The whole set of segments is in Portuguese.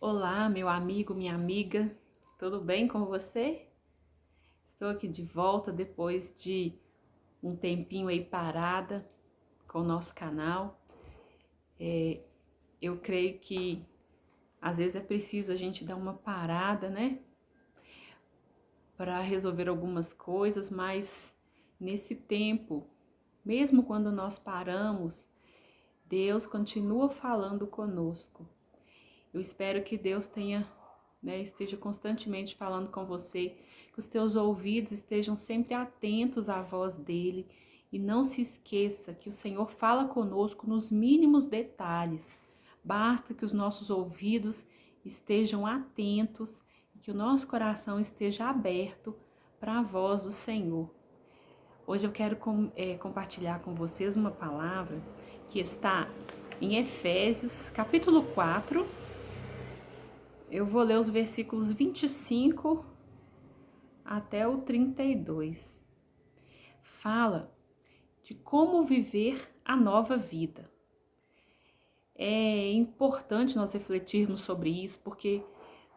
Olá, meu amigo, minha amiga, tudo bem com você? Estou aqui de volta depois de um tempinho aí parada com o nosso canal. Eu creio que às vezes é preciso a gente dar uma parada, né? Para resolver algumas coisas, mas nesse tempo, mesmo quando nós paramos, Deus continua falando conosco. Eu espero que Deus esteja constantemente falando com você, que os teus ouvidos estejam sempre atentos à voz dele e não se esqueça que o Senhor fala conosco nos mínimos detalhes. Basta que os nossos ouvidos estejam atentos e que o nosso coração esteja aberto para a voz do Senhor. Hoje eu quero compartilhar com vocês uma palavra que está em Efésios, capítulo 4. Eu vou ler os versículos 25 até o 32. Fala de como viver a nova vida. É importante nós refletirmos sobre isso, porque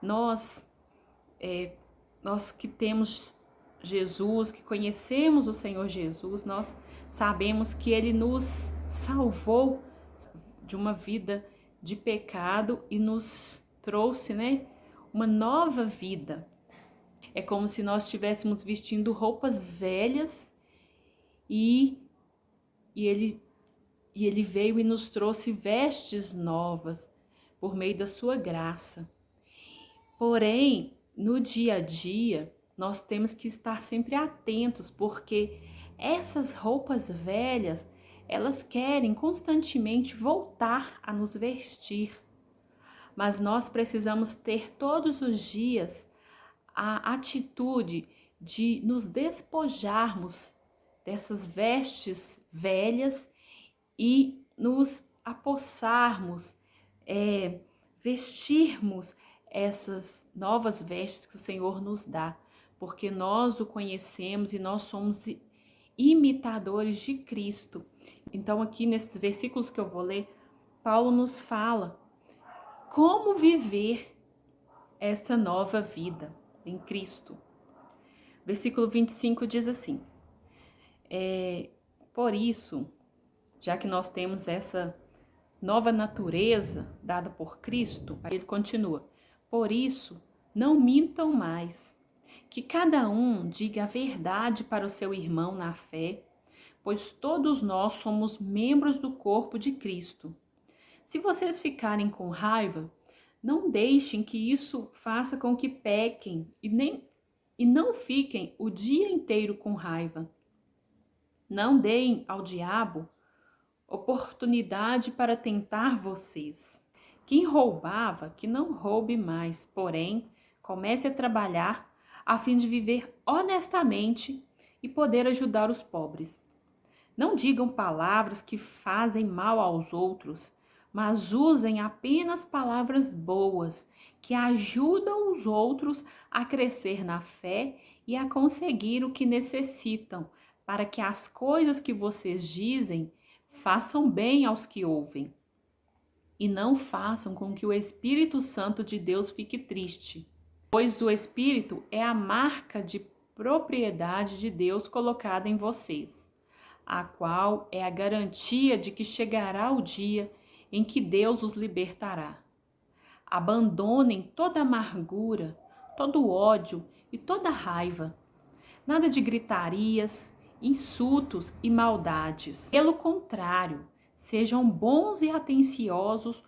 nós que temos Jesus, que conhecemos o Senhor Jesus, nós sabemos que Ele nos salvou de uma vida de pecado e nos trouxe, uma nova vida. É como se nós estivéssemos vestindo roupas velhas e ele veio e nos trouxe vestes novas por meio da sua graça. Porém, no dia a dia, nós temos que estar sempre atentos, porque essas roupas velhas, elas querem constantemente voltar a nos vestir. Mas nós precisamos ter todos os dias a atitude de nos despojarmos dessas vestes velhas e nos apossarmos, vestirmos essas novas vestes que o Senhor nos dá, porque nós o conhecemos e nós somos imitadores de Cristo. Então aqui nesses versículos que eu vou ler, Paulo nos fala como viver essa nova vida em Cristo. Versículo 25 diz assim: por isso, já que nós temos essa nova natureza dada por Cristo, aí ele continua: por isso, não mintam mais, que cada um diga a verdade para o seu irmão na fé, pois todos nós somos membros do corpo de Cristo. Se vocês ficarem com raiva, não deixem que isso faça com que pequem e não fiquem o dia inteiro com raiva. Não deem ao diabo oportunidade para tentar vocês. Quem roubava, que não roube mais, porém, comece a trabalhar a fim de viver honestamente e poder ajudar os pobres. Não digam palavras que fazem mal aos outros, mas usem apenas palavras boas, que ajudam os outros a crescer na fé e a conseguir o que necessitam, para que as coisas que vocês dizem façam bem aos que ouvem. E não façam com que o Espírito Santo de Deus fique triste, pois o Espírito é a marca de propriedade de Deus colocada em vocês, a qual é a garantia de que chegará o dia em que Deus os libertará. Abandonem toda amargura, todo ódio e toda raiva. Nada de gritarias, insultos e maldades. Pelo contrário, sejam bons e atenciosos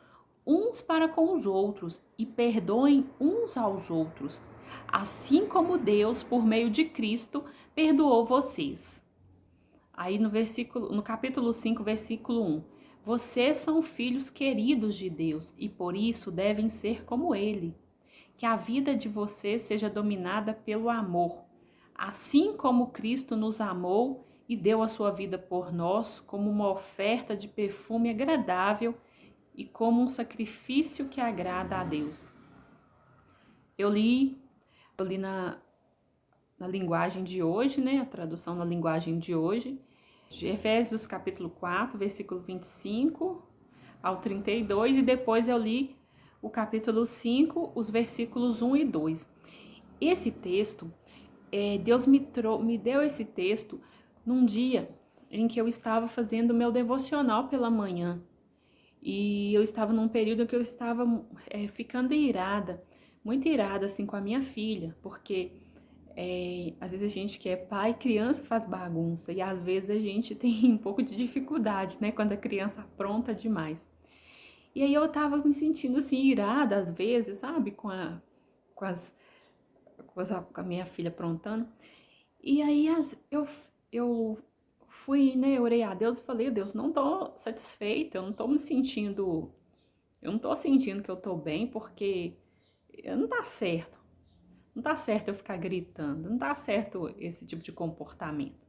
uns para com os outros e perdoem uns aos outros, assim como Deus, por meio de Cristo, perdoou vocês. Aí no capítulo 5, versículo 1. Vocês são filhos queridos de Deus e por isso devem ser como Ele. Que a vida de vocês seja dominada pelo amor, assim como Cristo nos amou e deu a sua vida por nós como uma oferta de perfume agradável e como um sacrifício que agrada a Deus. Eu li na linguagem de hoje, a tradução na linguagem de hoje, de Efésios capítulo 4, versículo 25 ao 32, e depois eu li o capítulo 5, os versículos 1 e 2. Esse texto, Deus me deu esse texto num dia em que eu estava fazendo meu devocional pela manhã. E eu estava num período que eu estava ficando irada, muito irada assim com a minha filha, porque às vezes a gente que é pai, criança faz bagunça, e às vezes a gente tem um pouco de dificuldade, né, quando a criança apronta demais. E aí eu tava me sentindo assim, irada às vezes, sabe, com, as, com a minha filha aprontando. E aí eu fui, né, eu orei a Deus e falei, Deus, não tô satisfeita, eu não tô me sentindo, eu não tô sentindo que eu tô bem, porque não tá certo. Não tá certo eu ficar gritando, não tá certo esse tipo de comportamento.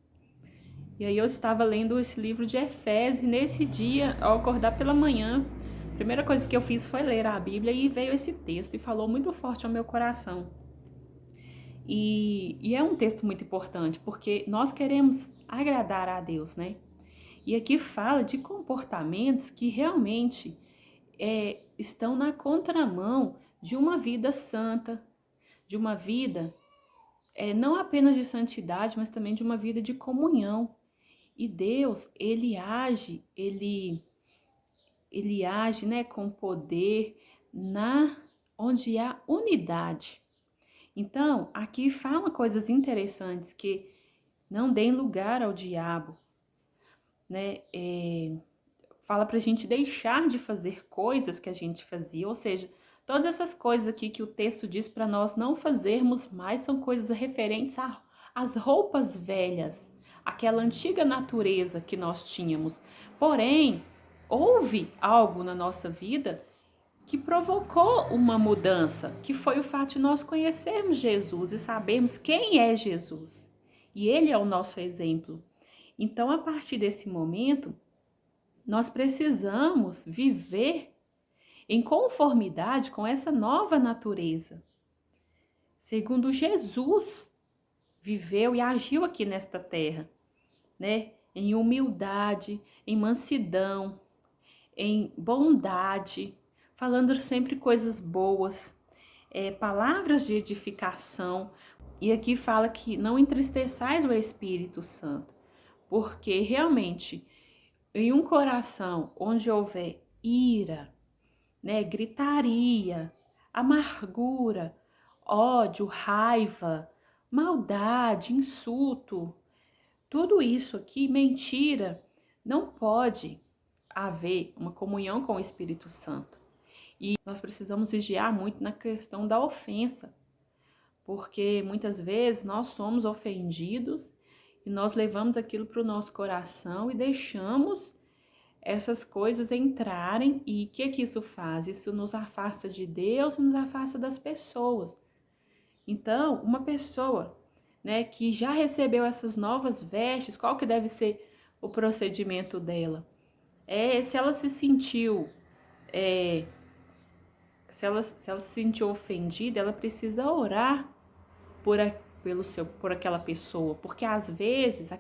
E aí eu estava lendo esse livro de Efésios, e nesse dia, ao acordar pela manhã, a primeira coisa que eu fiz foi ler a Bíblia e veio esse texto e falou muito forte ao meu coração. E é um texto muito importante, porque nós queremos agradar a Deus, né? E aqui fala de comportamentos que realmente estão na contramão de uma vida santa, de uma vida não apenas de santidade, mas também de uma vida de comunhão. E Deus, ele age, né, com poder onde há unidade. Então, aqui fala coisas interessantes que não deem lugar ao diabo, né? Fala pra gente deixar de fazer coisas que a gente fazia, ou seja, todas essas coisas aqui que o texto diz para nós não fazermos mais são coisas referentes às roupas velhas, aquela antiga natureza que nós tínhamos. Porém, houve algo na nossa vida que provocou uma mudança, que foi o fato de nós conhecermos Jesus e sabermos quem é Jesus. E ele é o nosso exemplo. Então, a partir desse momento, nós precisamos viver em conformidade com essa nova natureza. Segundo Jesus viveu e agiu aqui nesta terra, né? Em humildade, em mansidão, em bondade, falando sempre coisas boas, palavras de edificação. E aqui fala que não entristeçais o Espírito Santo, porque realmente em um coração onde houver ira, né, gritaria, amargura, ódio, raiva, maldade, insulto, tudo isso aqui, mentira, não pode haver uma comunhão com o Espírito Santo. E nós precisamos vigiar muito na questão da ofensa, porque muitas vezes nós somos ofendidos e nós levamos aquilo para o nosso coração e deixamos essas coisas entrarem. E o que isso faz? Isso nos afasta de Deus e nos afasta das pessoas. Então, uma pessoa, né, que já recebeu essas novas vestes, qual que deve ser o procedimento dela? Se ela se sentiu se ela se sentiu ofendida, ela precisa orar por aquela pessoa, porque às vezes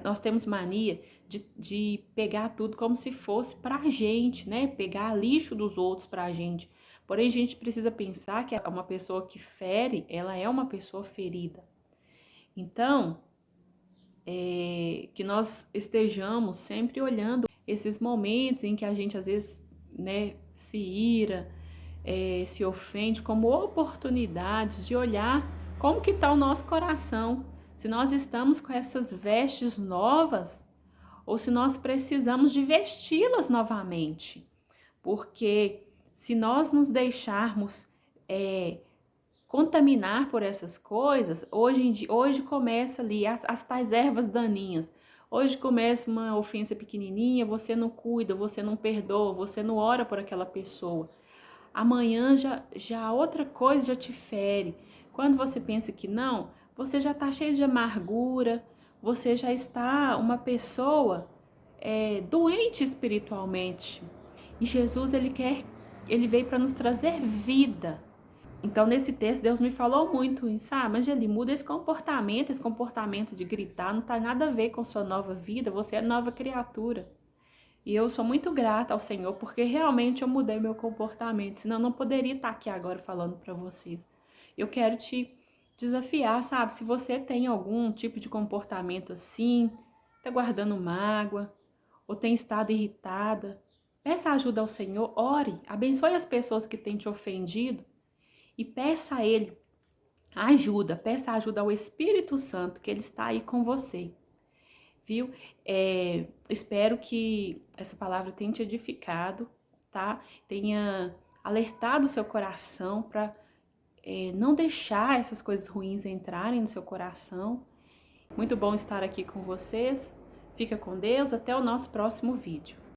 nós temos mania de pegar tudo como se fosse pra gente, né? Pegar lixo dos outros pra gente. Porém, a gente precisa pensar que uma pessoa que fere, ela é uma pessoa ferida. Então, que nós estejamos sempre olhando esses momentos em que a gente às vezes, né, se ira, se ofende, como oportunidades de olhar como que está o nosso coração, se nós estamos com essas vestes novas ou se nós precisamos de vesti-las novamente, porque se nós nos deixarmos contaminar por essas coisas, hoje começa ali as tais ervas daninhas. Hoje começa uma ofensa pequenininha, você não cuida, você não perdoa, você não ora por aquela pessoa. Amanhã já outra coisa já te fere. Quando você pensa que não, você já está cheio de amargura, você já está uma pessoa doente espiritualmente. E Jesus, ele veio para nos trazer vida. Então, nesse texto, Deus me falou muito isso, mas ele muda esse comportamento de gritar, não tem nada a ver com sua nova vida, você é nova criatura. E eu sou muito grata ao Senhor porque realmente eu mudei meu comportamento, senão eu não poderia estar aqui agora falando para vocês. Eu quero te desafiar, sabe? Se você tem algum tipo de comportamento assim, tá guardando mágoa ou tem estado irritada, peça ajuda ao Senhor, ore, abençoe as pessoas que têm te ofendido e peça a Ele ajuda, peça ajuda ao Espírito Santo, que Ele está aí com você, viu? Espero que essa palavra tenha te edificado, tá? Tenha alertado o seu coração para não deixar essas coisas ruins entrarem no seu coração. Muito bom estar aqui com vocês. Fica com Deus, até o nosso próximo vídeo.